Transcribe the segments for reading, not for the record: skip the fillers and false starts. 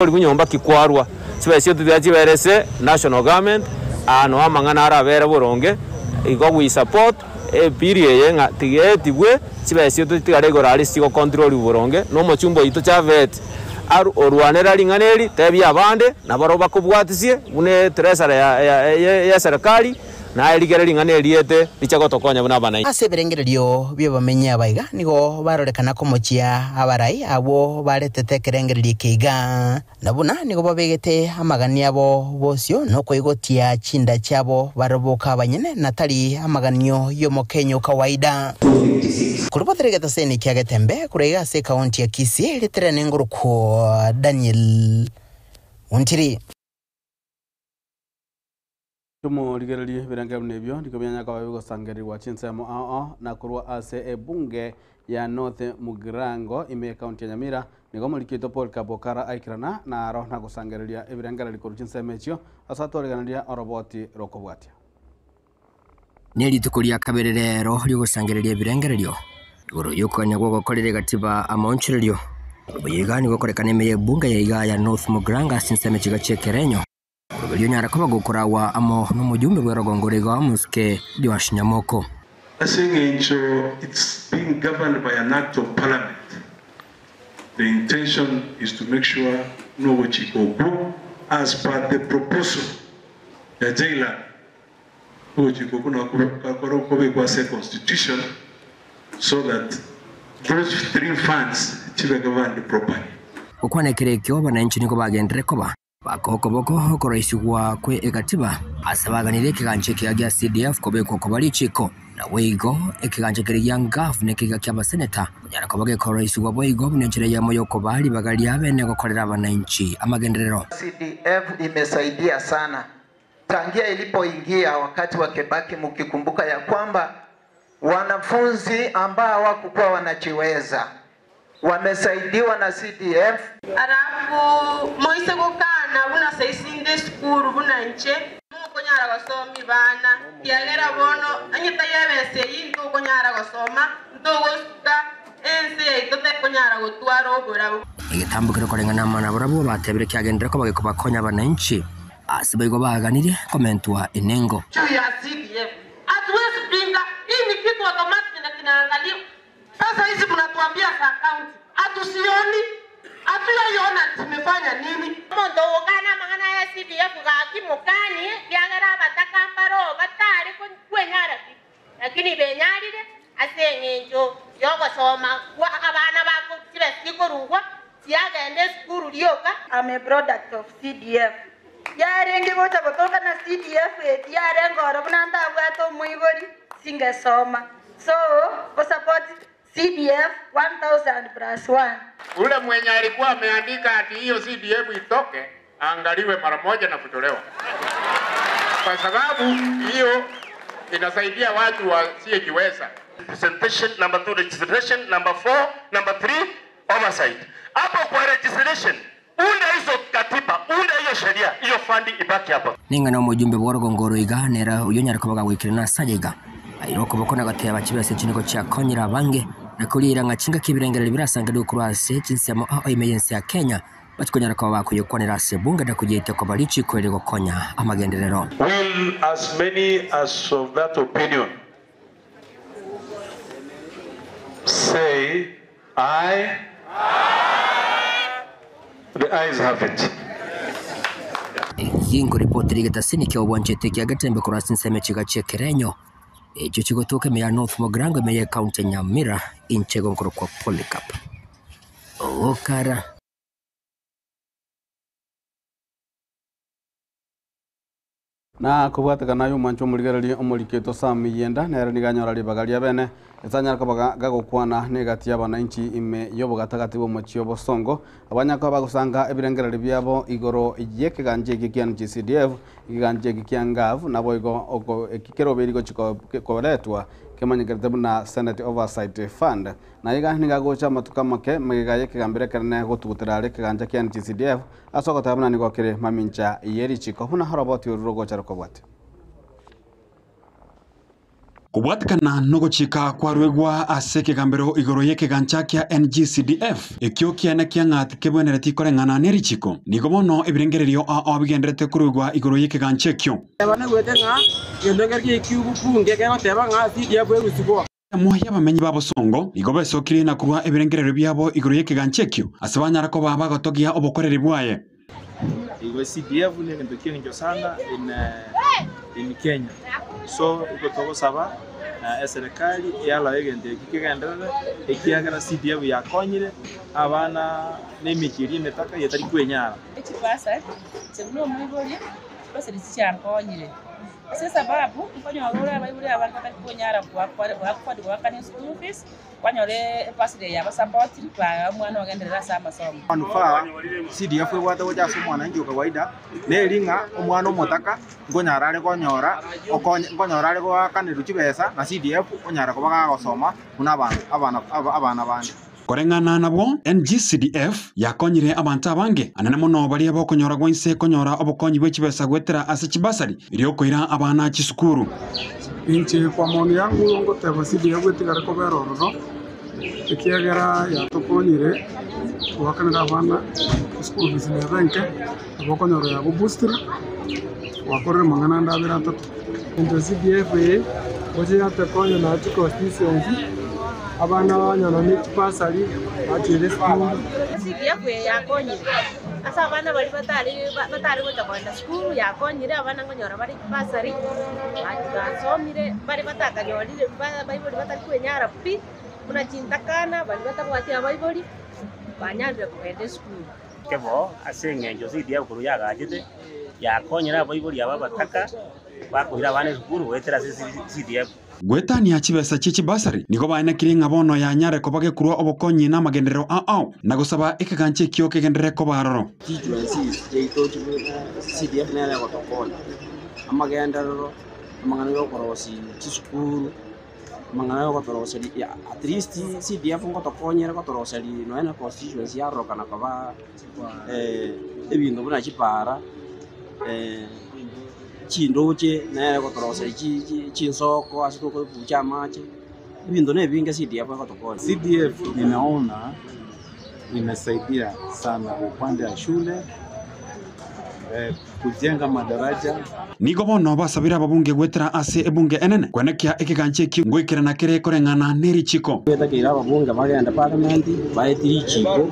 kunyomba kikwarwa sibesio tutiachiberese national government ano amangana arabere boronge igo we support period yenga tigetibwe sibesio tutigare gorali siko control boronge no mochumbo ito chavet aru orwanera linganeri tebi abande nabaroba kubwatisie une treasury ya serikali na eligere linganeri yete bichagotokonya buna bana ase berengererio byo bamenya baiga nigo barorekana komochia abarai abo baretete kerengererie kiga nabuna nigo babegete amagani abo bosio no koigotia chinda chabo baroboka abanyene natali amaganio yo mokenyo kawaida kurubateregeta seni kiagetembe kurega se county ya Kisii litere nguruko Daniel Untiri Tumo ligerelie biranga nebyo ndikobanya kwa bigo sangeri wa chinsemo na kurwa ase bunge ya North Mugirango ime county ya Nyamira nigomo likito Paul Kabokara aikirana na aro na gusangerelia ibiranga likuru chinsemechio asatoreganania oroboti rokobwatia Neri tukuria kabererero ryo gusangerelia ibirengererio igoro yukanya gwo gukorera gatiba amonchererio ubuyigani gukorekana ime bunge ya iga ya North Mugirango chinsemechiga chekerenyo Rubelio nyara kuba gukurawa amo n'umujumbe bwerogongorega muske diwashinyamoko. It's being governed by an act of parliament. The intention is to make sure no Chikoku as per the proposal ya Jaila Chikoku na kwa constitution so that those three funds chibe governed properly. Ukwane kirekyo bananchi niko bagendere koba bakokoboko koroisugwa kwe egatiba asabaganire kiganje kya CDF kobeko kobali chiko na weigo ekiganje kiriya ngafu nekiga kya baseneta nyara kobage koroisugwa boigo bunenjere ya moyo kobali bagali abene gukorera abananchi amagenderero. CDF imesaidia sana tangia ilipoingia wakati wa Kibaki, mkikumbuka ya kwamba wanafunzi ambao hawakuwa wanachiweza wamesaidiwa na CDF. Arafu moise gukana buna seisinde skuru buna nche mukonyara basomi bana yagera bono anyita yabese yindo konyara gosoma ndogosuka ense itote konyara gotwara oborabo igitambukiro korengana mana borabo batebere kyagendera ko bageko bakonya abananchi asibayigo baganire komentwa enengo ya CDF atuwezi pinga hii ni kitu automatic na kinaangalia. Sasa hizi mnatuambia za account atusioni atuyaiona tumefanya nini mondo ogana magana ya CDF gakimukani byagera batakambaro batari kwenyara lakini benyarire asengenjo yogosoma abana bako tibesikirugwa yagende skuru lyoka. I'm a product of CDF. Yarenge gocha botoka na CDF yarengo robunanda bwato muigori singesoma so go support CDF 1000+1. Ule mwenye alikuwa ameandika ati hiyo CDF itoke angaliwe mara moja na kutolewa. Kwa sababu hiyo inasaidia watu wasiojiweza. Presentation number 2 registration, number 4, number 3 oversight. Hapo kwa registration unda hizo katiba, unda hiyo sheria, hiyo fundi ibaki hapo. Ninga na mujumbe bworogongoro iganera uyonyara kubaga wikirana sajega. Airoko bokona gatya bachibese chiniko cha konyira bange na kulira ngachinga kibirengerera birasanga dukurase chinsemo emergency ya Kenya batukonyara kwa bakuyekwanira se bunga da kujeta kwa balichi kwere gokonya amagenderero. Will as many as of that opinion say aye? The ayes have it. Yingo ripoti rigeta sinike obwanchete kya gatembe kurasi nseme chiga chekerenyo. Ejo chigotoke meya North Mugirango meya county Nyamira inchego nkoro kwa Polycarp. Okara na kubwatekana yu mancho muligereri omuliketo sami yenda nera niganyora libagalia bene etanya kabaga gagokwana negati y'abananchi ime yobo gatagati bo mochio bosongo abanyako bagusanga ebirengereri byabo igoro yekeganje gikian CDF iganje gikiangavu nabo igo oko ekikero berigo chiko koletwa kemanyegerete na Senate Oversight Fund na iga nigagocha matukamake megaye kegambere kana gotuguterare keganje kian CDF asoko tabana nigo kire mamincha yeri chiko huna haraboti urugo charoko bwate Kubwatikana no guchika kwa rwegwa ase kigambiro igoro yekigancha kia NGCDF ikyo kiana kia ng'ati kebwenereti koreng'ana nerichiko nigo bono ebirengererio ao bigenderete kurwegwa igoro yekigancha ekyo abana gwetenga gendogergie kiubukunge kegoteba ng'a CDF egusibwa Moya bamenyi babo songo igo besokire na kurwa ebirengerero byabo igoro yekigancha ekyo ase banyara ko baba gotogia obokoreri bwaye igo CDF ni kintu kingi sana in Kenya so iko togosaba serikali yala egende kigenderere ekiagera CDF yakonyire abana n'emikiri netaka yetari kwenyara ekipasa sebuno mwiboli base lisichankonyire ase sababu nkonyora abayibuli abantu batari kwenyara kwa kani school fees kwanyore pasire ya support kwa mwana ogenderera sama somo manufaa CDF ebwate goja somwana ngi kawaida nelinga omwana omotaka ngonyara ari konyora ngonyora ari gwakanira kibesa na CDF onyara kubaga gosoma kuna abana bandi koreng'ana nabo NGCDF yakonyire abantu abange anene mono bari abokonyora gwense konyora obokonyi bw'ekibesa gwetera ase kibasari iri okoira abana kisukuru inche kwa maoni yangu ngoteba CDF gwetigara kobera ororo ekiagera yatokonyire wakanira abana school fees ne banke abokonyora yabo booster wakorera mangana ndabira atatu inche CDF oje yatekonya na constituency abana banyana n'ekipasari bakire school CDF yakonyire asa abana bari batari goja kwenda school yakonyire abana ngonyora bari kipasari basomire bari batakanyolire bayiboli batari kwenyara pi munachintakana bari batabwatia bayiboli banyandire kugenda school kebo asengenjo CDF kuru yagajite yakonyira abayiboli aba bataka bakuira abana school wetera CDF gwetania kibesa cy'ikibasari nigo bainekire ng'abono yanyare ko bagekurwa obokonyi na magenderero ao na gusaba ikiganche ekyo kegendere ko baroro CDF nene gotokonya amagenderero amangano yo korosi kisukuru amangano yo korosi at least CDF ngotokonyera korosi no ena constituency ya roka na kaba ebintu buna kipara chindoche naye kotorosa chinsoko asitoko kuchamache ibintu nebinge CDF kotokona CDF ninaona imesaidia sana upande wa shule kujenga madaraja nigo bono basabira ababunge gwetera ase ebunge enene kwenekia ikiganche ekyo ngwikira na kire koreng'ana nerichiko betakira ababunge bagenda parliament baetiri chiko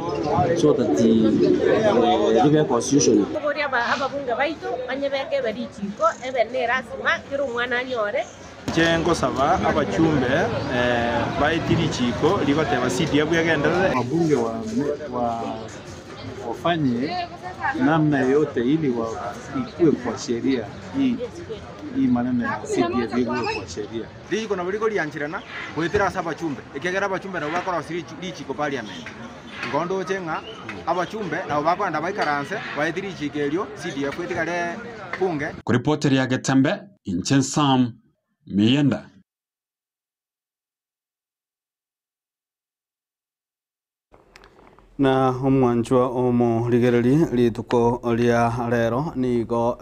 so that the constitution ababunge baitu banyebeke berichiko ebene rasima kiro mwana anyore chengo saba abachumbe baetiri chiko ligoteba CDF yagenderere wabunge wafanye namna yote ili ikue kwa sheria hii maneno ya CDF ikue kwa sheria liko na buliko lianchirana gwetera saba chumbe ekegera abachumbe na bakora lichiko parliament ngondo chenga abachumbe na bakwanda baikaranse baetiri chikerio CDF etikale bunge ku reporter ya Getembe Incensam Miyenda na omwanchwa omo ligereri lituko lia rero nigo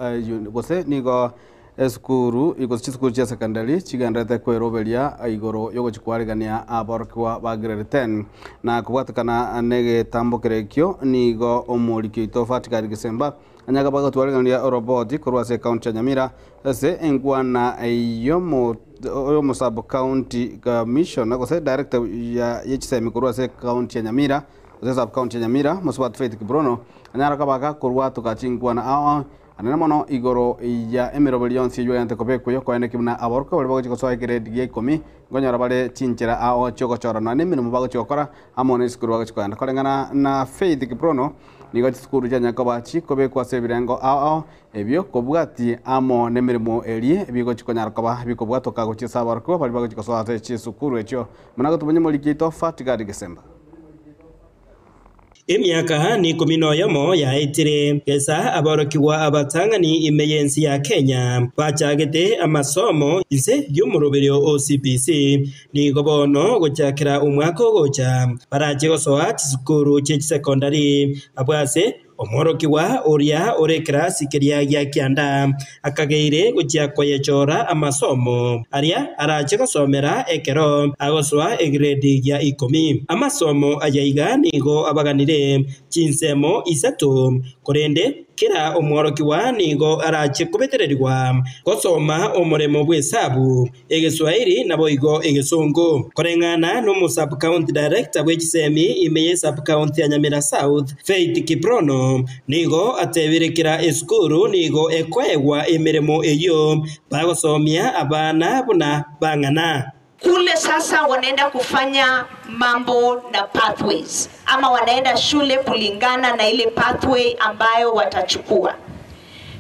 gose nigo esukuru chisukuru chia secondary chigendete kweroberia igoro yogochikwarigania aborokwa ba grade 10 na kubwatikana negetambo kirekio nigo omorikio itofatikari gisemba anyaga bagotwarigania roboti kurwase county ya Nyamira ase engwana yomo sub county commission gose director ya yechisemi kurwase county ya Nyamira sub county ya Nyamira Musbat Faith Kibrono anyara kabaga kurwa tukachingwana ao anena mono igoro ya emeroberio nsi yante kobekuyo ko ene kimna aborko bali bago chikosoa grade ya 10 ngonyara bale chinchira ao chokochora na nimino mubago chokora amone skuru bago chikanda kolengana na Faith Kibrono nigo skuru ya nyakoba chikobekwa sebirengo ao ebyo kobwati amo nemirimo elie ebigo chikonyara koba bikobwato kago chisabarko bali bago chikosoa te chisukuru echo munago tumenye molikito fatigadi Desemba Emyaka ni 11 yaitire kesa abarokirwa abatangani imeyensi ya Kenya bachagete amasomo ise y'umuroberio OCPC ni gobono gochakira umwaka gocha baraje gosoa chisukuru che secondary abwase omworokiwa uria uri kirasi kiria gia kianda akageire gucia kweyechora amasomo aria arache gusomera ekero agoswa egrade gia 10 amasomo ayaiga nigo abaganire chinsemo isatu kurende kira omworokiwa nigo arache kubetererwa gosoma omuremo bw'esabu egeswahili nabo igo egesongo korengana no sub county director bw'echisemi imeye sub county ya Nyamira South Faith Kiprono nigo atebirekera eskuru nigo ekwegwa emiremo eyo bagosomia abana buna bangana kule. Sasa wanaenda kufanya mambo na pathways ama wanaenda shule kulingana na ile pathway ambayo watachukua.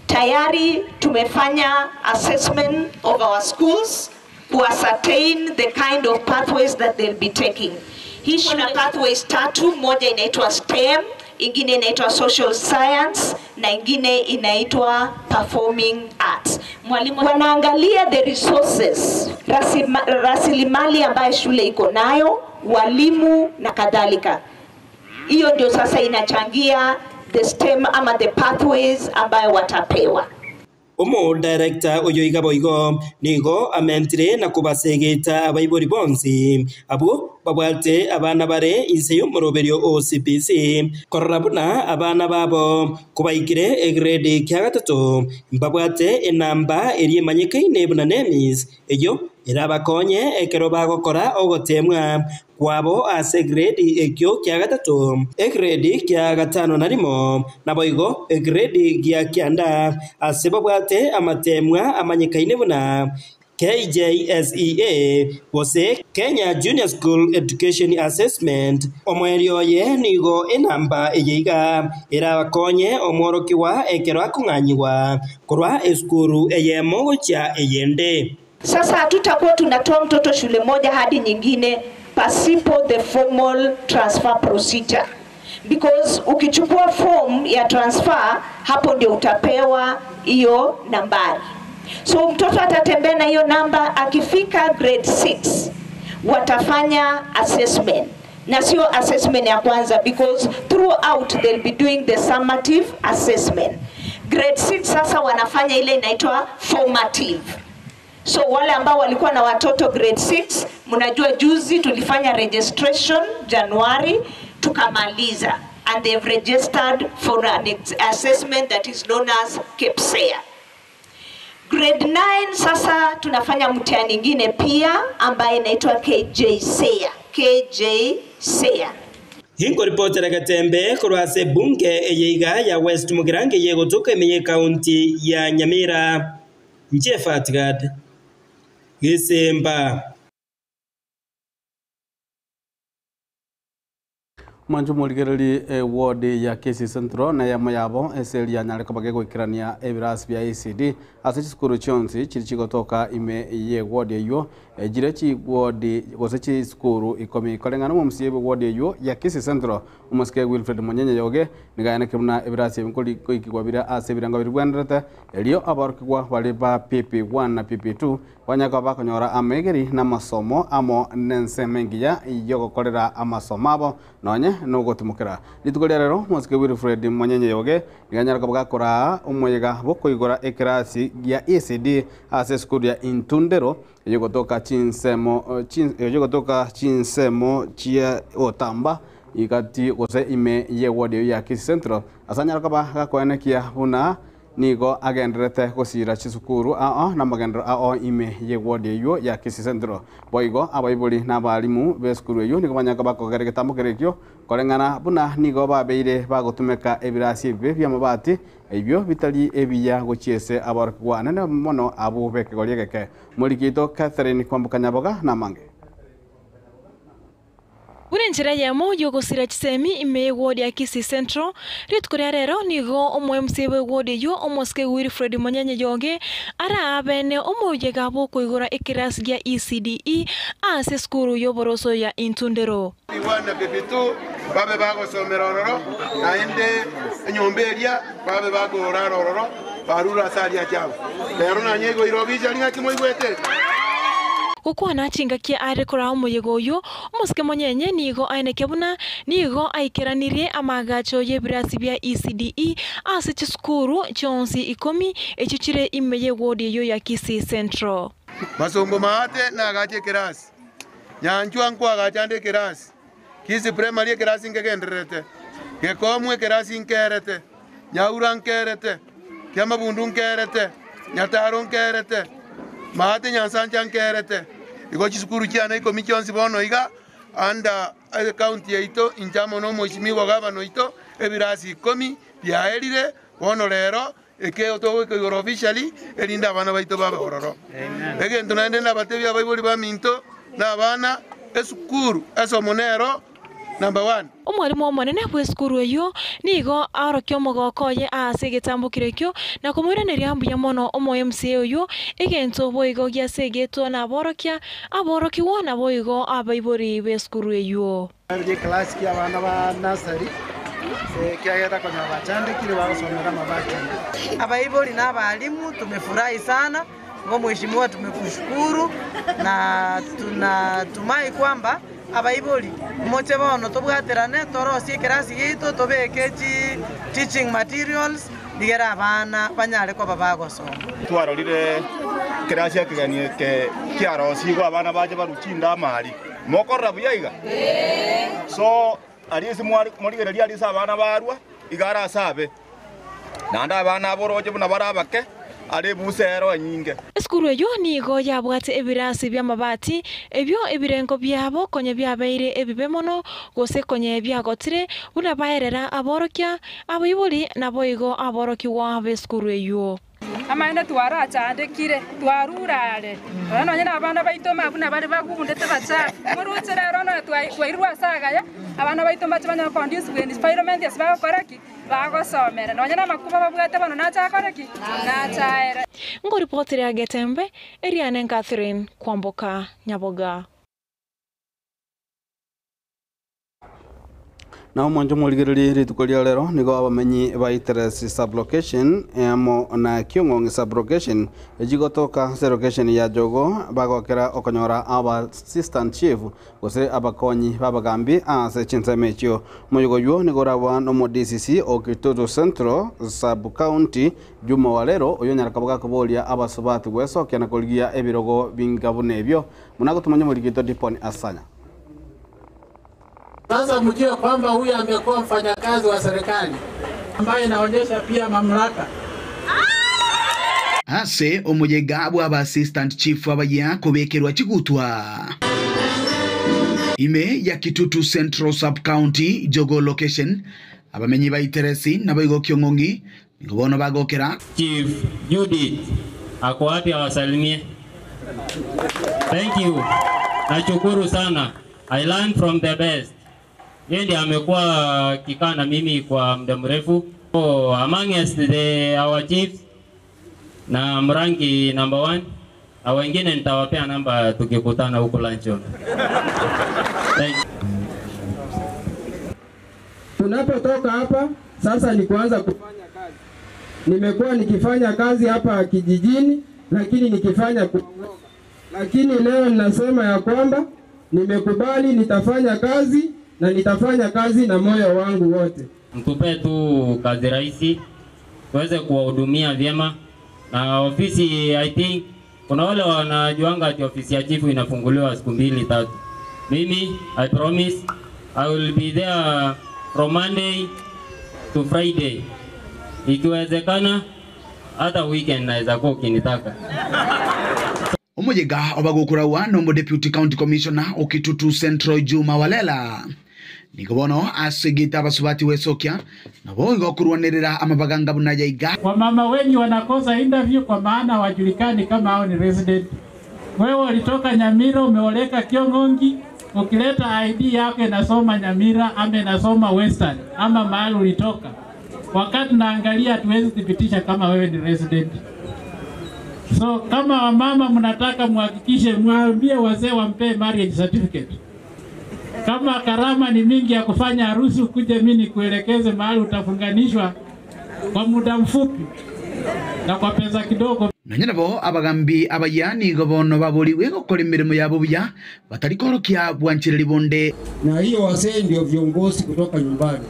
Tayari tumefanya assessment of our schools to ascertain the kind of pathways that they'll be taking. Hii kuna pathways tatu, moja inaitwa STEM, ingine inaitwa social science na ingine inaitwa performing arts. Mwalimu wanaangalia the resources, rasilimali ambayo shule iko nayo, walimu na kadhalika. Hiyo ndio sasa inachangia the STEM ama the pathways ambayo watapewa. Omo director oyo igaboigo nigo amentire na kubasegeta abaibori bonsi abo babwate abana bare inse y'umuroberio OCPC korabuna abana babo kubaikire egrade kya gatatu babwate enamba eri manyikaine buna nemis eyo irabakonye ekero bagokora ogotemwa kwabo ase grade ekyo kya gatatu egrade kya gatano narimo naboigo egrade kya kyanda ase babwate amatemwa amanyikaine buna KJSEA wose Kenya Junior School Education Assessment omwerio ye nigo enamba eyeiga irabakonye omworokiwa ekero akung'anyiwa korwa eskuru eyemo gocha eyende. Sasa hatutakuwa tunatoa mtoto shule moja hadi nyingine pasipo the formal transfer procedure, because ukichukua form ya transfer hapo ndio utapewa hiyo nambari. So mtoto atatembea na hiyo namba, akifika grade 6 watafanya assessment, na sio assessment ya kwanza, because throughout they'll be doing the summative assessment. Grade 6 sasa wanafanya ile inaitwa formative. So wale ambao walikuwa na watoto grade 6, mnajua juzi tulifanya registration January tukamaliza, and they've registered for an assessment that is known as KPSEA. Grade 9 sasa tunafanya mtihani nyingine pia ambaye inaitwa KJSEA. Hingo ripoti Gatembe kurwase bunge eyeiga ya West Mugirange yego toke menye county ya Nyamira Njefatgad Gisemba manju muligereri ward ya Kisii Central na yamo yabo eseli ya nyareko bagego ikirania ebiras bya ECD ase skuru chonsi chirichigotoka ime ye ward eyo jirechi ward gosechi skuru ikomi kolengana mu msiebe ward eyo ya Kisii Central umuske Wilfred Monyenye yoge nigayana kimuna ebiras yenkoli koikigwabira ase biranga birwendrete elio abarkwa wale ba PP1 na PP2 wanyaka bakonyora amegeri na masomo amo nense mengiya yogo kolera amasomabo nonye nugotumukira litugoria rero muske Wilfred Monyenye yoge niganyara kabagakora umwega boko igora ekrasi ya ECD ase skuru ya Intundero yogotoka chinsemo chia otamba igati gose ime ye ward ya Kisii Central asanyara kabagakoenekia buna nigo agendrete gusira chisukuru na magendro ime ye ward yo ya Kisii Central boigo abaibuli na balimu beskuru yo nigo banyaka bakogereke tamukerekyo korengana buna nigo babeire bagotumeka ebirasi bya mabati ebyo bitali ebiya gochiese abarkwa nene mono abu beke goliegeke mulikito Catherine Kwambukanyaboga na mange Uri njira yamo yogosira chisemi ime ward ya Kisii Central ritkuria rero nigo omwe msebe ward yo omoske Wilfred Monyenye yoge ara abene omoje gabo koigora ekiras ya ECDE ase skuru yoboroso ya Intundero Iwana PP2 babe bago somerororo na ende nyomberia babe bago rarororo barura salia chao lero na nyego irobija linga kimoigwete gukwana chingakia are kora umuyego uyu umuske monyenye nigo aine kebuna nigo aikeranirie amagacho yebirasi bya ECDE ase chisukuru chonsi ikomi echichire imeye wodi yo ya Kisii Central. Masombo maate na agache kirasi. Nyanchwa nkwa agachande kirasi. Kisii primary kirasi ngegenderete. Gekomwe kirasi nkerete. Nyaura nkerete. Kiamabundu nkerete. Nyataro nkerete. Maate nyansanja nkerete. Igo chisukuru cyane ikomi chonsi bono iga anda county yaito injamo no mheshimiwa gavana ito ebirasi ikomi byaerire bono rero eke otowe ko officially elinda abana baito baba ororo egento nande nabatebi abaiboli ba minto na abana esukuru esomonero number 1 umwarimu omonene bw'esukuru eyo nigo arokyo mogokoye ase getambukire kyo na kumwiranĩria mbuya mono omo MCA oyo egento boigo giasegetwo na aborokiwo na boigo abaibori b'esukuru eyo class kia abana ba nursery kiageta kwenye bachandikire bagosomera mabaki. Abaibori na abalimu tumefurahi sana, ngo mheshimiwa tumekushukuru na tunatumai kwamba abaibori moche bono tobwaterane torosie kirasi gitu tobeke teaching materials digera abana banyare ko babagosoma. Twarorire kirasi akiganie ke kiarosi go abana baje baruchinda amali mokorra buyaiga so alizi mwaligereria alisa abana barwa igara asabe nanda abana boroje buna barabake ali busero nyinge. Esukuru eyo nigo yabwate ebirasi by'amabati ebyo ebirengo byabo konye byabaire ebibe mono gose konye byagotire buna baerera aborokia abayibuli naboigo aborokiwa b'esukuru eyo. Amaenda twarachandikire twarurare rano nyina abana baito mabuna bari bagundete bacha muruche rero no twairwa sagaya abana baito machanya conditions when environment is bakoraki bagosomera no nyina makuba babwate bano nacha koraki nacha ngo reporter ya Getembe Eriane Catherine Kwamboka Nyaboga. Na umonjo muligiriri ritukolia lero nigo abamenyi ba Iteres sublocation amo na Kiong'ong'i sublocation ejigotoka location ya Jogo bagokera okonyora aba assistant chief gose abakonyi babagambi ase chinsamechio moyogo yo nigorabwa no mo DCC Okitoto Central sub county Juma Walero oyo nyarakaboga kubolia abasobati gweso kyana koligia ebirogo bingabune ebyo munago tumonye muligito diponi asanya. Sasa mjue kwamba huyu amekuwa mfanyakazi wa serikali ambaye inaonyesha pia mamlaka. Ase omujegabwa aba assistant chief abaya kubekerwa kigutwa. Ime ya Kitutu Central Sub County Jogo location abamenyi ba Iteresi naboigo Kiong'ong'i ngobono bagokera. Chief Judith ako wapi awasalimie? Thank you. Nashukuru sana. I learned from the best. Yeye amekuwa kikaa na mimi kwa muda mrefu. So among us our chiefs na mrangi number 1 na wengine nitawapea namba tukikutana huko luncheon. Tunapotoka hapa sasa ni kuanza kufanya kazi. Nimekuwa nikifanya kazi hapa kijijini lakini nikifanya kuongoza. Lakini leo ninasema ya kwamba nimekubali nitafanya kazi na nitafanya kazi na moyo wangu wote. Mtupe tu kazi rahisi tuweze kuwahudumia vyema na ofisi. I think kuna wale wanajuanga ati ofisi ya chifu inafunguliwa siku 2-3. Mimi I promise I will be there from Monday to Friday. Ikiwezekana hata weekend naweza kuwa ukinitaka. Omujega obagukura wano mo deputy county commissioner Okitutu Central Juma Walela nikobono asigita abasubati wesokya nabo igokurwanirira amabaganga bunajaiga. Kwa mama wengi wanakosa interview kwa maana wajulikani kama hao ni resident. Wewe ulitoka Nyamira umeoleka Kiong'ong'i, ukileta ID yako inasoma Nyamira ama inasoma Western ama mahali ulitoka. Wakati naangalia hatuwezi thibitisha kama wewe ni resident. So kama wamama mnataka muhakikishe mwambie wazee wampe marriage certificate. Kama karama ni mingi ya kufanya harusi ukuje mimi nikuelekeze mahali utafunganishwa kwa muda mfupi na kwa pesa kidogo. nonye nabo abagambi abayani gobono baburiwe gukora imirimo yabo buya batarikorokia bwanchireri bonde. Na hiyo wasee ndio viongozi kutoka nyumbani,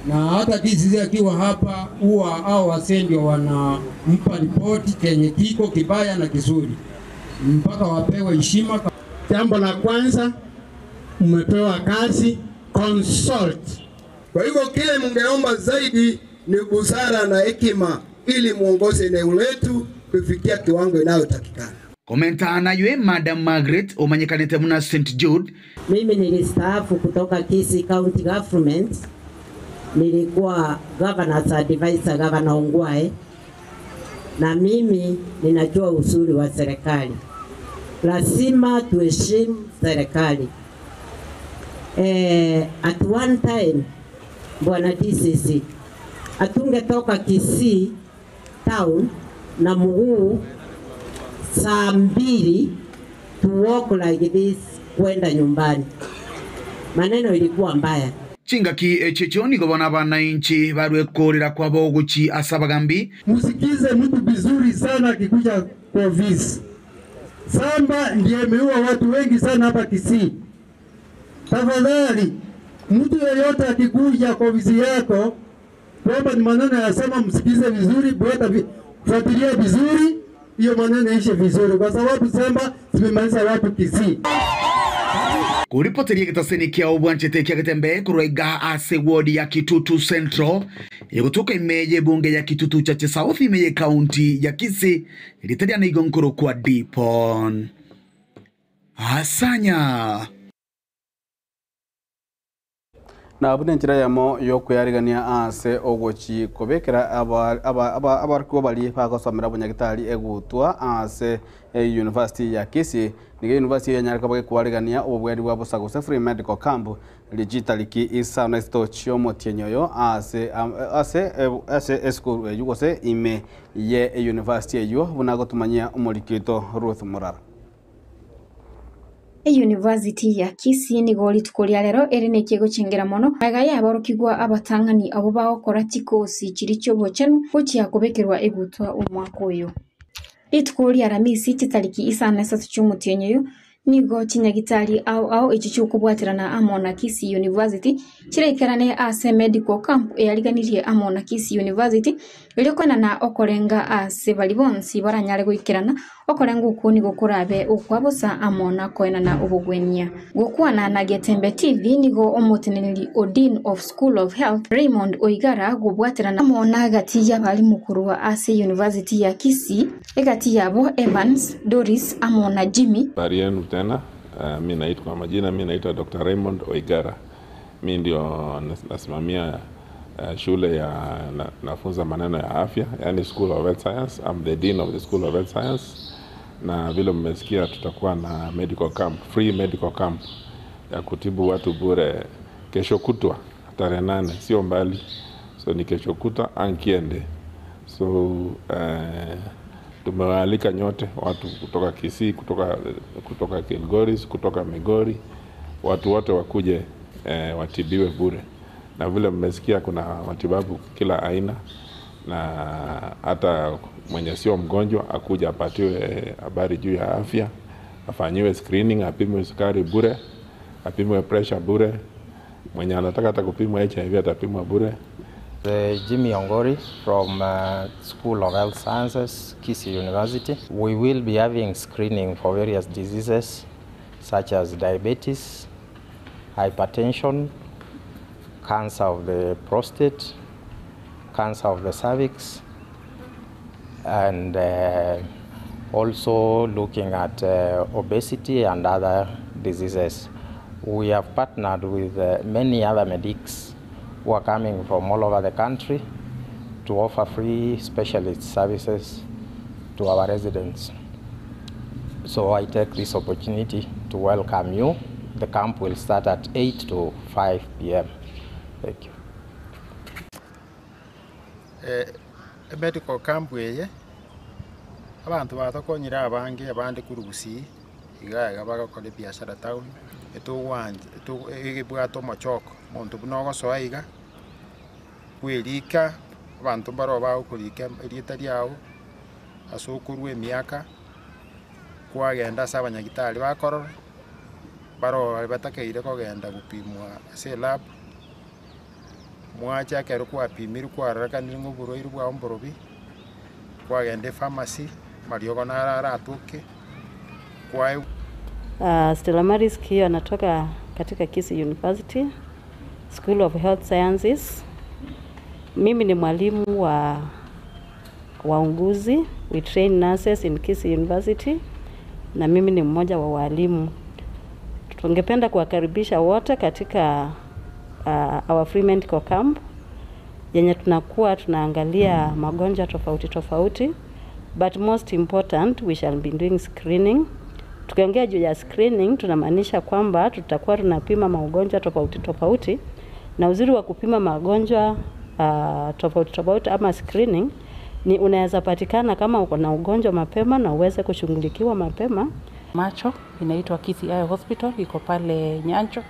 na hata DCC akiwa hapa huwa hao wasee ndio wanampa ripoti kenye kiko kibaya na kizuri mpaka wapewe heshima. Jambo la kwanza, umepewa kazi, consult. Kwa hivyo kile mungeomba zaidi ni busara na hekima ili muongoze eneo letu kufikia kiwango inayotakikana. Komenta nayo Madam Margaret omanyekanete muna St. Jude. Mimi nilistaafu kutoka Kisii County Government. Nilikuwa governor's advisor Governor Ongwae, na mimi ninajua uzuri wa serikali. Lazima tuheshimu serikali. At one time Bwana DCC atungetoka Kisii town na mguu saa 2 to walk like this kwenda nyumbani. Maneno ilikuwa mbaya. Chingaki chechoni gobona bananchi barwekorera kwa boguchi asabagambi. Musikize mtu vizuri sana akikuja kwa ofisi. Samba ndiye ameua watu wengi sana hapa Kisii. Tafadhali mtu yeyote akikuja kwa ofisi yako, kwamba ni maneno ya sema, msikize vizuri, fuatilia vizuri, hiyo maneno ishe vizuri, kwa sababu Samba zimemaliza watu Kisii. Kuripoteria gitaseni kia ubwanchete kia Gatembe kurwega ase wodi ya Kitutu Central igutuka imeje bunge ya Kitutu Chache South imeje county ya Kisii ilitaria na igonkoro kwa Dipon Asanya na abune njira yamo yo kuyarigania ase ogochi kobekera abarikuo bali bagosomera bunyagitari egutwa ase University ya Kisii nige University ya Nyarikabage kwarigania obweri bwa Busaguse Free Medical Camp ligitaliki isa nesto chiomo tienyoyo ase school yugose ime ye university yo bunagotumanyia umurikito Ruth Murara. University ya Kisii ni goli tukoria rero eri ne kiego chengera mono agaya abarukigwa abatangani abo bagokora tikosi kiricho bochenu gochia kubekerwa egutwa umwaka uyu itukoria Ramisi titariki isa nesa tuchumutienyeyo nigo chinyagitari au ichichukubwatirana amona Kisii University chirekerane ase medical camp eyariganirie amona Kisii University ilikona na okorenga ase balibonsi baranyare guikirana okorenga ukuni gukurabe ukwabosa amona koena na ubugwenia gukwana na Getembe TV nigo omuteneneri Odin of School of Health Raymond Oigara gubwatirana amona gati ya bali mukuru wa ase University ya Kisii egati yabo Evans Doris amona Jimmy Barienu tena mimi naitwa majina, mimi naitwa Dr. Raymond Oigara. Mimi ndio nasimamia shule ya nafunza maneno ya afya, yani School of Health Science. I'm the dean of the School of Health Science. Na vile mmesikia tutakuwa na medical camp, free medical camp ya kutibu watu bure kesho kutwa tarehe 8, sio mbali. So ni kesho kutwa Ankiende. So tumewaalika nyote watu kutoka Kisii, kutoka Kilgoris, kutoka Migori, watu wote wakuje watibiwe bure. Na vile mmesikia kuna matibabu kila aina, na hata mwenye sio mgonjwa akuja apatiwe habari juu ya afya, afanyiwe screening, apimwe sukari bure, apimwe pressure bure, mwenye anataka hata kupimwa HIV atapimwa bure. Jimmy Ongori from School of Health Sciences, Kisii University. We will be having screening for various diseases such as diabetes, hypertension, cancer of the prostate, cancer of the cervix, and also looking at obesity and other diseases. We have partnered with many other medics who are coming from all over the country to offer free specialist services to our residents. So I take this opportunity to welcome you. The camp will start at 8 to 5 p.m. Thank you. Medical camp weye abantu batakonyira abange abandi kurugusi igaga bagakora biashara town etowanje egibwato machoko muntu bunogo soaiga kwirika abantu baro bawo kurika erieta ryao asukuru emiaka kwagenda ase abanyagitari bakorora baro batakeire kogenda gupimwa ase lab mwacha kero kwapimire kwarakanire ng'oburwaire bwa omborobi kwagenda pharmacy mariogo narara atuke kwa Stella Maris Kio anatoka katika Kisii University School of Health Sciences. Mimi ni mwalimu wa waunguzi, we train nurses in Kisii University, na mimi ni mmoja wa walimu. Tungependa kuwakaribisha wote katika our free medical camp yenye tunakuwa tunaangalia magonjwa tofauti tofauti, but most important we shall be doing screening. Tukiongea juu ya screening tunamaanisha kwamba tutakuwa tunapima magonjwa tofauti tofauti, na uzuri wa kupima magonjwa tofauti tofauti ama screening ni unaweza patikana kama uko na ugonjwa mapema na uweze kushughulikiwa mapema. Macho inaitwa Kisii Eye Hospital, iko pale Nyancho.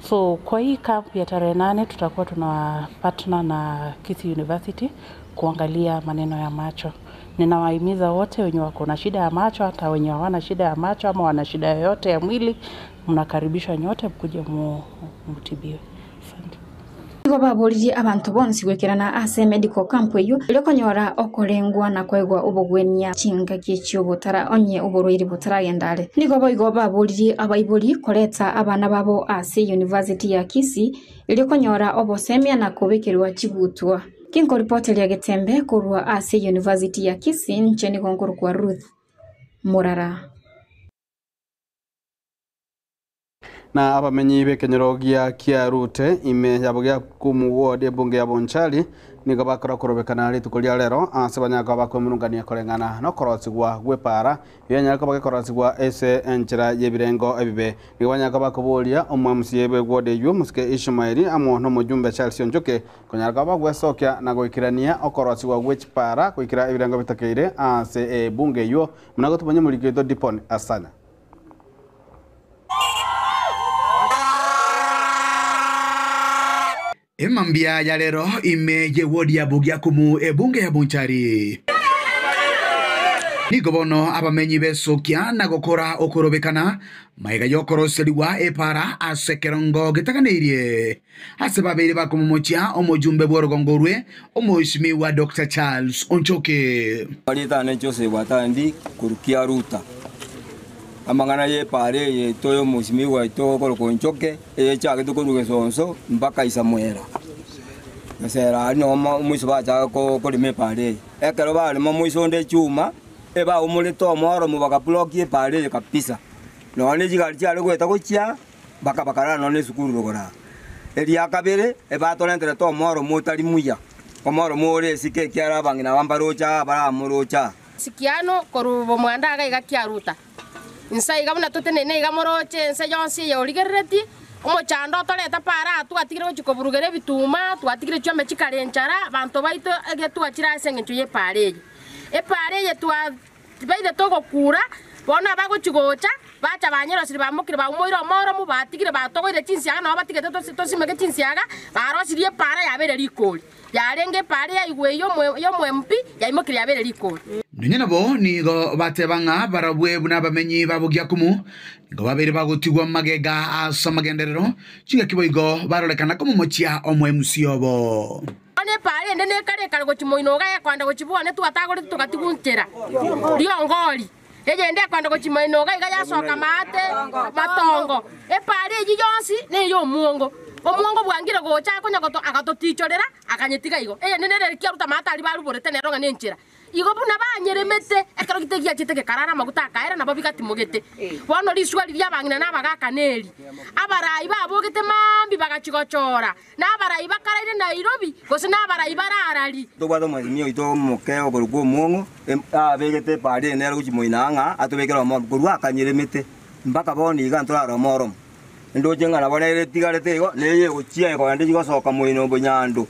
So kwa hii camp ya tarehe 8 tutakuwa tuna partner na Kisii University kuangalia maneno ya macho. Ninawahimiza wote wenye wako na shida ya macho, hata wenye hawana shida ya macho ama wana shida yoyote ya mwili, mnakaribishwa nyote mkuje mutibiwe. Igo baburirie abantu bonsi gwekirana ase medical camp eyo ilokonyora okorengwa na kwegwa ubugwenia chinga gicio butara onye uburwiri butaragendare nigo boigo baburirie abaiburi koreta abana babo ase University ya Kisii ilokonyora obosemia na kubikirwa chibutwa. Kinko report ya Getembe kurwa ase University ya Kisii ncheni gongoro kwa Ruth Murara. Na abamenyi bekenyero gia kia rute ime yabugia kumuwode bunge ya Bonchari nigo bakora korobekana ritukulia lero ase banyaka bakomurungania korengana no korotsigwa gwepara yenya ko bakorotsigwa ese enchira yebirengo ebibe nigo banyaka bakobolia omwe musiebe gwode yu musike Ishmaeli amo no mujumbe Charles Onjoke konyaka bagwesokia na goikirania okorotsigwa gwechpara goikira ebirengo bitakeire ase bunge yu munago tubanye muliketo dipon asana. Emambia ya lero imeje wodi ya bugia kumu ebunge ya Bonchari. Niko bono abamenyi besokia na gokora okorobekana maiga yokoroseliwa epara asekerongo gitakaneirie ase babiri bakumumuchia omujumbe bworogongorwe omuheshimi wa Dr. Charles Onchoke Parita ne Jose watandi kurukia ruta amangana ye pare ye toyo muheshimi wa to Onchoke chake tukuruge sonso mpaka Isamuela Nasera no mwiso bacha ko lime pare ekero bale mwiso nde chuma eba umulito moro mubaka bloki pare kabisa no ane jigali cyale gweta gochya bakara no ne sukuru rogora eri akabere eba tolentera to moro mutari muya omoro more sike kyara bangina bambarocha bara murocha sikiano korubo mwanda ga kyaruta insai gamuna tutene ga moroche nse yonsi ya oligereti omo chando toleta para twatigire chikoburugere bituma twatigire chome chikarenchara bantu baito ege twachira sengencho ye pare ye twa baide togo kura bona bagochigocha bacha banyero siri bamukire bamuiro moro mu batigire batogoire chinsiaga no batigete tosimege chinsiaga barosirie para yabere likoli yarenge para ya igweyo mwempi yaimukire yabere likoli Nyina bo nigo batebanga barabwe buna bamenyi babugia kumu ngo babiri bagutigwa magega asa magenderero chiga kiboigo barolekana komo mochia omwe musiobo Ane pare ndene kare gochimoino ga kwanda gochibone twatagore tukatiguntera riongoli ende kwanda gochimoino ga yasoka mate matongo pare yi yonsi ne yo muongo omuongo bwangire gocha konyagoto agatotichorera akanyetiga igo nene kiaruta mata ali baruborete neronga nenchira igo buna banyeremete ekero gitegia chiteke karara maguta kaera nabo bigatimugete bono liswali byabangina nabagakaneri abarai babogete mambi bagachigochora nabarai bakaraire Nairobi gose nabarai bararari tobado mazimio ito mokeo gorugo mongo abegete pare nero guchimoinanga atobekero mo gorwa akanyeremete mpaka boni igantora morom ndo jenga na bone tigarete igo neye gochia ko ande jigosoka moino bonyando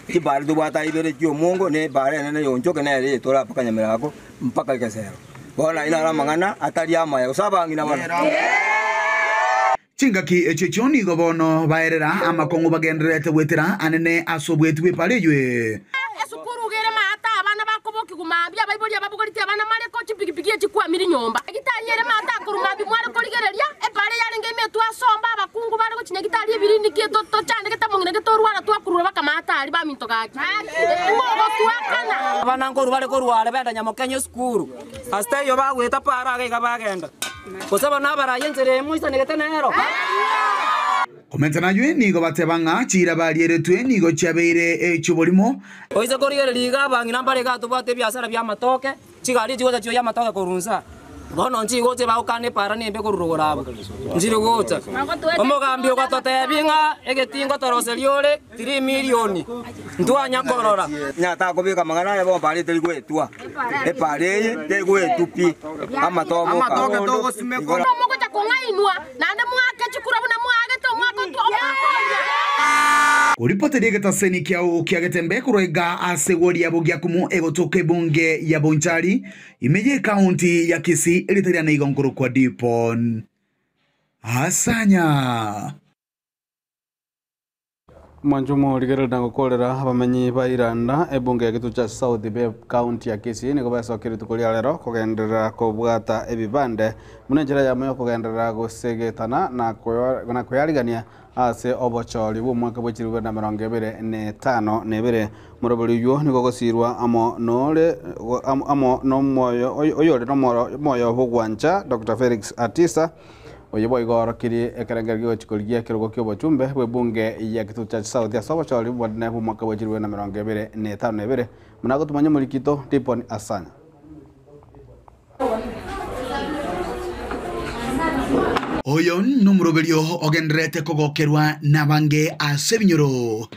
kibari tubata ibere kyo mongo ne bare nene yonchoke na ere tora paka nyamerako mpaka ikasero bona ina ramangana atari ama ya usabangina bana Chingaki echechoni gobono baerera amakongo bagenderete wetera anene asobwetwe parejwe esukuru gere mata abana bakoboki kigumambia baibuli ababugorite abana mare ko chipikipiki chikwa miri nyomba gitanyere mata kurumambi mware korigereria epare yarenge metu asomba abakungu bare gucinya gitari ebirindi kieto to cyane getamungine getorwara twakurura bakamata ari ba minto gaki ngogo twakana abana ngoru bare korwara benda nyamokenye skuru hasta yo bagweta para agaiga bagenda kusaba nabaraye nzere muisa negetenero Komentana yue nigo batebanga chira barieretwe nigo chabeire echubolimo oise korigereria gabangi nambare gato bate biasara bya matoke chigari chigoza chiyo ya matoke korunza bono nchigoze baukane para nembe korurugorabo njiri gocha omogambi ogatote binga egetingo toroseliore 3 milioni ndwanya korora nyata kobika mangana ya bomba rite ligwetwa epare tegwetupi amatoke togo simeko mogo cha kongainwa nande mwake chikura buna mwage to mwako to Uripoteri getaseni kiao kiagetembe kuroiga asegori ya bogia kumu egotoke bunge ya Bonchari imeje kaunti ya Kisii elitaria na igongoro kwa Dipon Asanya Manjumo rigero dango kolera abamenyi ba Iranda ebunge ya gitu cha South Bay County ya Kisii niko basokiri tukulia lero kugendera kubwata ebibande munenjera ya moyo kugendera gusegetana na kuyarigania ase obochori bo mwaka bw'ekirwe na 2025 nebere murobuli yo niko gosirwa amo no moyo oyore no moyo bugwancha Dr. Felix Atisa oyebo igoro kiri ekerengeryo chikoligia kirogo kyobo chumbe bwe bunge ya gitu cha South ya sobochori bo ne mwaka bw'ekirwe na 2025 nebere munago tumanye mulikito Dipon Asanya Oyon numuroberio ogendrete kogokerwa na bange asebinyoro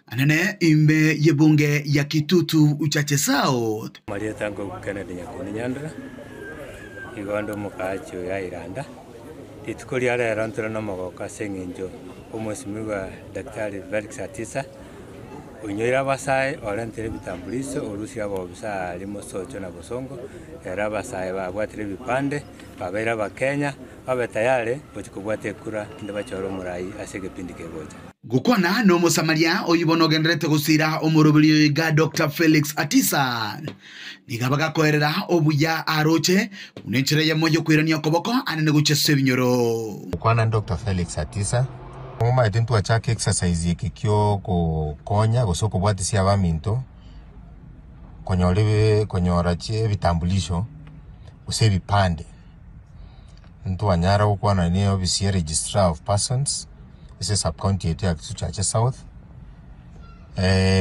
anene imbe yebunge ya Kitutu Uchache South Maria tango Kennedy Nyakuni Nyandra igondo mukacho ya Iranda itukuri ala rantro na mogoka senginjo omwesimiwa Daktari Felix Atisa unyoira basai orentere bitambuliso orusia bobisa limo socho na bosongo era basai babwatire bipande babera bakenya babe tayari bukubwate kura ndabachoro murai asege pindike goja gukona no musamaria oyibono gendrete gusira omurubiri ga Dr. Felix Atisa nigabaga koerera obuya aroche unenchire ya moyo kwirania koboko anene guchese binyoro kwana Dr. Felix Atisa Moma etentu achake exercise yekikyo konya gosoko bwatisi abaminto konyora che bitambulisho use bipande ntu anyara ukwana ni obisi registrar of persons ise sub county yetu ya Kitutu Uchache South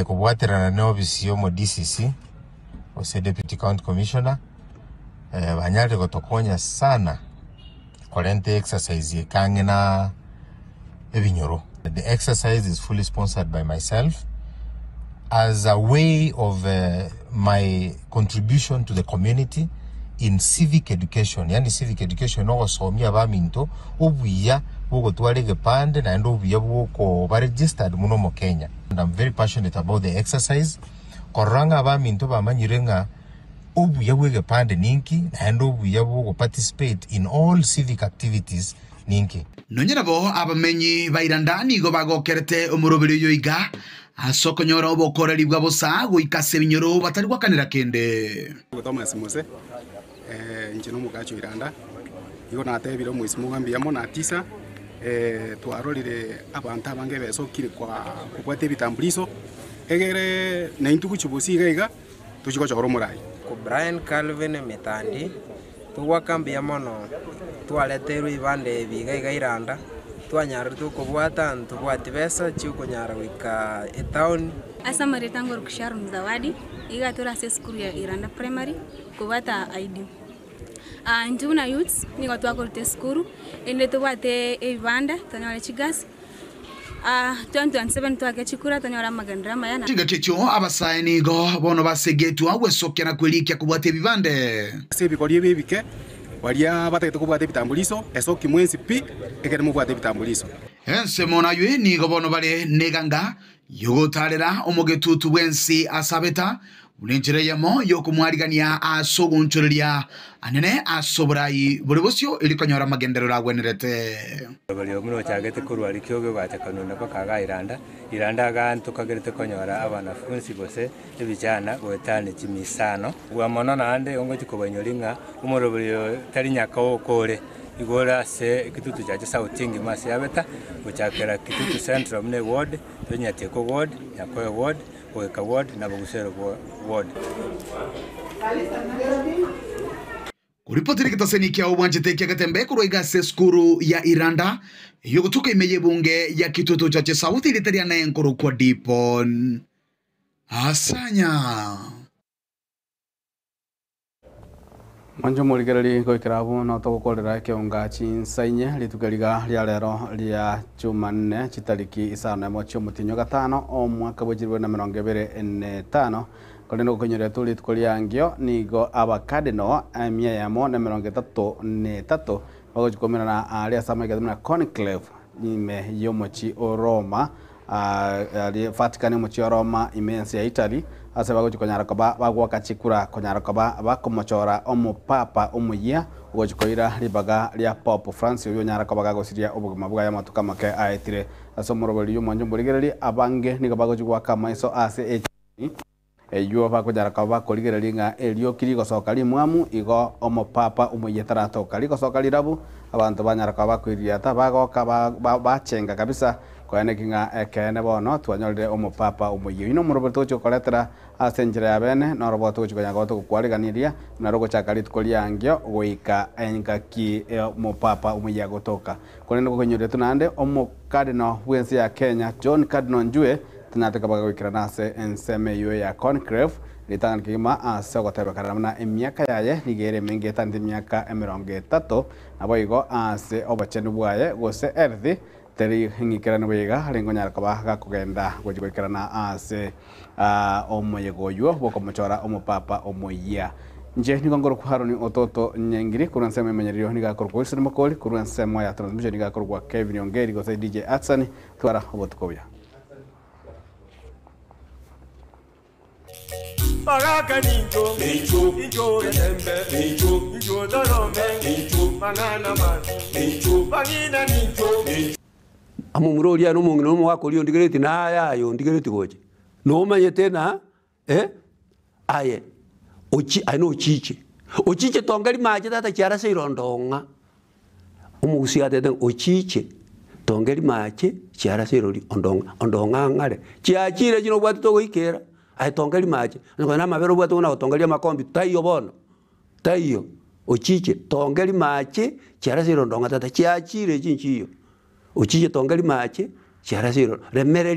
kubwaterana ne obisi yo mo DCC use deputy county commissioner banyare gotokonya sana kolente exercise yekangena ebinyoro. The exercise is fully sponsored by myself as a way of my contribution to the community in civic education. Yani civic education no somia baminto obuya bwo twale gepande na ndo obuya bwo ba registered muno mo Kenya. And I'm very passionate about the exercise. Koranga baminto bamanyirenga obuya bwo gepande ninki na ndo obuya bwo participate in all civic activities ninki. Nonyera bo abamenyi bairanda nigo bagokerete omurobiri yoiga asokonyora obokoreri bwa bosa guikase binyoro batari gwakanira kende Thomas Mose njino mugacho Iranda igo natebire omwisimu ngambia mo na Atisa twarorire abantu abange besokire kwa kubwate bitambuliso egere na intuku chibusi gaiga tuchiko choro murai ko Brian Calvin Metandi tuwakambia mono twaleterwa ibande biga Iranda twanyara tukubwata ntubwati besa chikunyara wika town asa maritango rukushara mzawadi iga turase skuru ya Iranda primary kubata ID njuna youths nigo twakorte skuru ende tubwate ibanda tanyara chigas 2027 twake chikura tanyara magandra mayana chigatecho abasaini go bono basegetwa wesokera kwelikia kubwate bibande sebikorie bibike waria batete kubwate bitambuliso esoki mwensi pi ekere mubwate bitambuliso ense mona yue nigo bono bale neganga yogotarera omogetutu bwensi asabeta uninjire yamo yo kumwarigania asogunchuria anene asobrai buri busyo ilikonyora magenderero agwenerete bali omuno cyagete kurwari kyoge batekanuna bakaga iranda gantu kagerete konyora abanafunzi bose ebijana gwetane kimisano gwamono nande ongo kikobanyoringa umurobyo tari nyakawo kore igora se kitutu cyaje sautingi masi yabeta gucyakera kitutu central mne ward tonyateko ward yakoye ward weka ward na bugusero ward. Kuripotiri kitaseni kia uwanjete kia katembe kuroiga se skuru ya Iranda yogotuka imeye bunge ya kitutu chache sauti ilitaria na enkoro kwa dipon asanya Manjo muligereri goikirabu no togokorera kionga chinsainye litukeriga ria rero ria Jumanne chitariki isano mocho mutinyo gatano o mwaka bujirwe na 2025 koleno konyere tuli tukoliangio nigo abakadino amia yamo na 33 bagojikomera na aria samega na conclave ime yomochi o Roma Vatican mochi o Roma imensi ya Italy ase bagojikonyara koba bagwaka chikura konyara koba bakomochora omupapa omuya ugojikoira ribaga ria Pope Francis uyo nyara koba gagosiria obugima bwa yamatuka make aetire ase moroberi yomonjo mburigereri abange nigo bagojigwaka maiso ase eyo bakojara koba korigereri nga elio kirigo sokali mwamu igo omupapa omuya taratoka ligo sokali rabu abantu banyara koba kwiria ta bagoka bachenga kabisa kwene kinga ekene bono twanyolire omupapa omuyi ino muroboto cyo koletera asenjira ya bene no roboto cyo kanya goto kwariganiria na rogo chakali tukoliangio goika enkaki omupapa omuyi gotoka kwene ngo konyore tunande omukadino wensi ya Kenya John Cardinal Njue tunataka baga wikira nase enseme yo ya conclave litanga kima asogotero karamna emiaka yaye nigere mengeta ndi miaka 30 nabo igo ase obachenu bwaye gose erthi teri hingikirana wega lengo nyara kaba gakugenda gojikirana ase omoyegoyo bokomochora omupapa omoya nje nigongoro kuharoni ototo nyengiri kuranse memenyerio nigakoro kuisiri makoli kuranse moya transmission nigakoro kwa Kevin Ongeri go DJ Atsani twara obotukobya Pagaka ninjo, ninjo getembe, ninjo dorome, mangana mati, pagina ninjo. Amumuroria no mungino mo wakorio ndigereti na yayo ndigereti goje no manyete na aye aino ochiche tongari maje tata chiara se irondonga umugusia tete ochiche tongari maje chiara se irori ondonga ngare chiachire jino bwatu to goikera ai tongari maje ngo na mabero bwatu na tongari makombi tayo bono tayo ochiche tongari maje chiara se irondonga tata chiachire chinchiyo Uchiche tongari mache, chiara siro, remere